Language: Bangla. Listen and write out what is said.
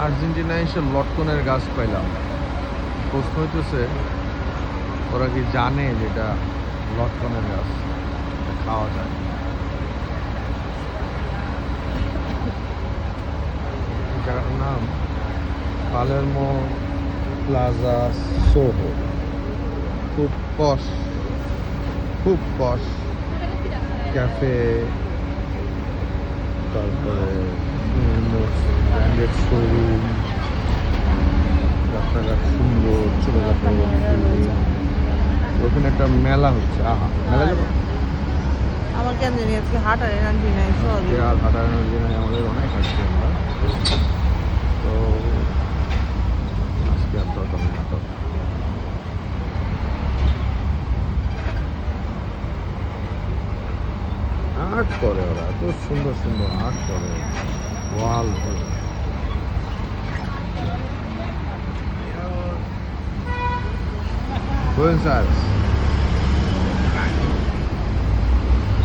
আর্জেন্টিনায় এসে লটকনের গাছ পাইলাম। প্রশ্ন হইতেছে ওরা কি জানে যেটা লটকনের গাছ, এটা খাওয়া যায়। জায়গাটার নাম পালেরমো প্লাজা সোহো। খুব পশ, খুব পশ ক্যাফে, তারপরে ব্র্যান্ডেড শোরুম, রাস্তাঘাট সুন্দর, ছোটোখাটো। ওখানে একটা মেলা হচ্ছে। আহা, মেলা যাবো? আমার কেন জানি আজকে হাঁটার এনার্জি নাই সরি। আর হাঁটার এনার্জি নাই, আমাদের অনেক হাঁটছি আমরা। তো আজকে আর দরকার নেই হাঁটার। আর্ট করে ওরা, এত সুন্দর সুন্দর আর্ট করে ওয়াল করে। Buenos Aires.